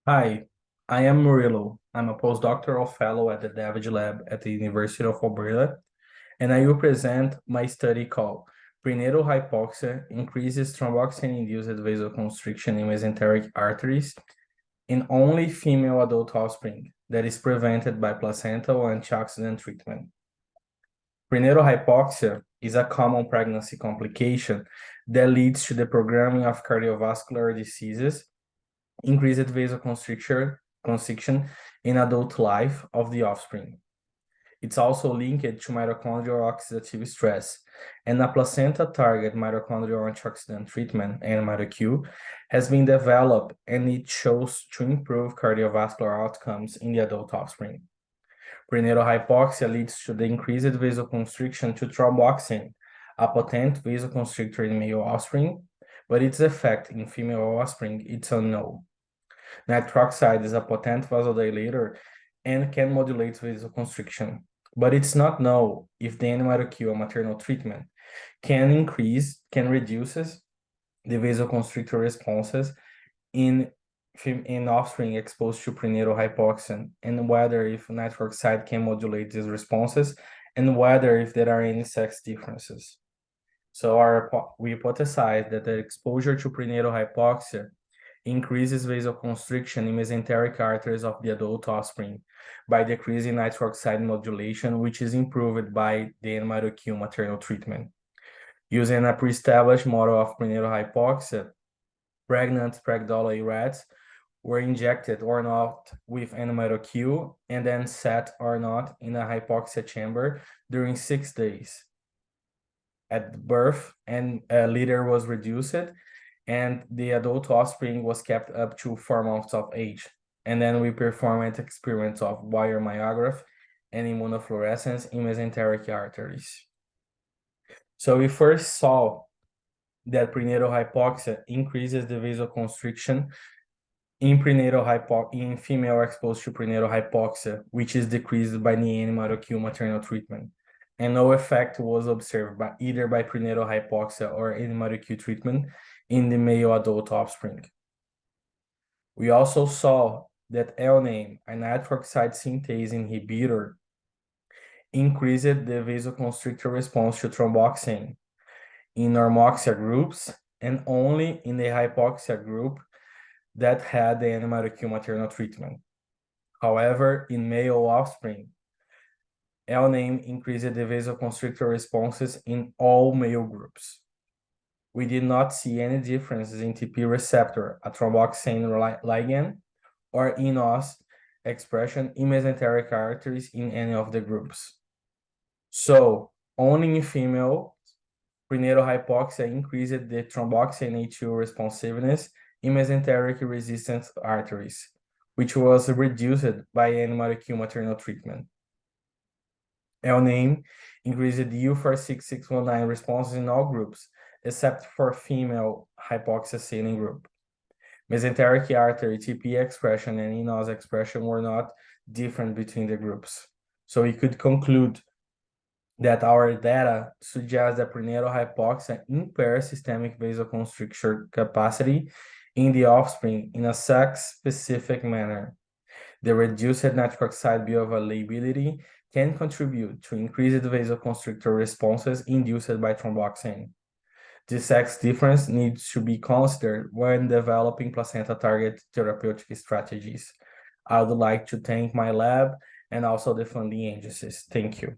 Hi, I am Murilo. I'm a postdoctoral fellow at the DOHaD lab at the University of Alberta, and I will present my study called Prenatal Hypoxia Increases Thromboxane-Induced Vasoconstriction in Mesenteric Arteries in only female adult offspring that is prevented by placental antioxidant treatment. Prenatal hypoxia is a common pregnancy complication that leads to the programming of cardiovascular diseases, increased vasoconstriction in adult life of the offspring. It's also linked to mitochondrial oxidative stress, and a placenta-target mitochondrial antioxidant treatment, NMITQ, has been developed, and it shows to improve cardiovascular outcomes in the adult offspring. Prenatal hypoxia leads to the increased vasoconstriction to thromboxane, a potent vasoconstrictor in male offspring, but its effect in female offspring is unknown. Nitroxide is a potent vasodilator and can modulate vasoconstriction, but it's not known if the NMITQ maternal treatment can reduces the vasoconstrictor responses in offspring exposed to prenatal hypoxia, and whether if nitroxide can modulate these responses, and whether if there are any sex differences. So we hypothesize that the exposure to prenatal hypoxia increases vasoconstriction in mesenteric arteries of the adult offspring by decreasing nitroxide modulation, which is improved by the NMITQ maternal treatment. Using a pre-established model of prenatal hypoxia, pregnant Pregdola rats were injected or not with NMITQ and then set or not in a hypoxia chamber during 6 days. At birth, and litter was reduced, and the adult offspring was kept up to 4 months of age. And then we performed experiments of wire myograph and immunofluorescence in mesenteric arteries. So we first saw that prenatal hypoxia increases the vasoconstriction in female exposed to prenatal hypoxia, which is decreased by the NMITQ maternal treatment. And no effect was observed either by prenatal hypoxia or NMITQ treatment in the male adult offspring. We also saw that LNAME, a nitroxide synthase inhibitor, increased the vasoconstrictor response to thromboxane in normoxia groups and only in the hypoxia group that had the NMITQ maternal treatment. However, in male offspring, LNAME increased the vasoconstrictor responses in all male groups. We did not see any differences in TP receptor, a thromboxane ligand, or eNOS expression in mesenteric arteries in any of the groups. So, only in female, prenatal hypoxia increased the thromboxane A2 responsiveness in mesenteric resistant arteries, which was reduced by NMITQ maternal treatment. LNAME increased the U46619 responses in all groups, except for female hypoxia saline group. Mesenteric artery TP expression and eNOS expression were not different between the groups. So we could conclude that our data suggests that prenatal hypoxia impairs systemic vasoconstrictor capacity in the offspring in a sex-specific manner. The reduced nitroxide bioavailability can contribute to increased vasoconstrictor responses induced by thromboxane. This sex difference needs to be considered when developing placenta-target therapeutic strategies. I would like to thank my lab and also the funding agencies. Thank you.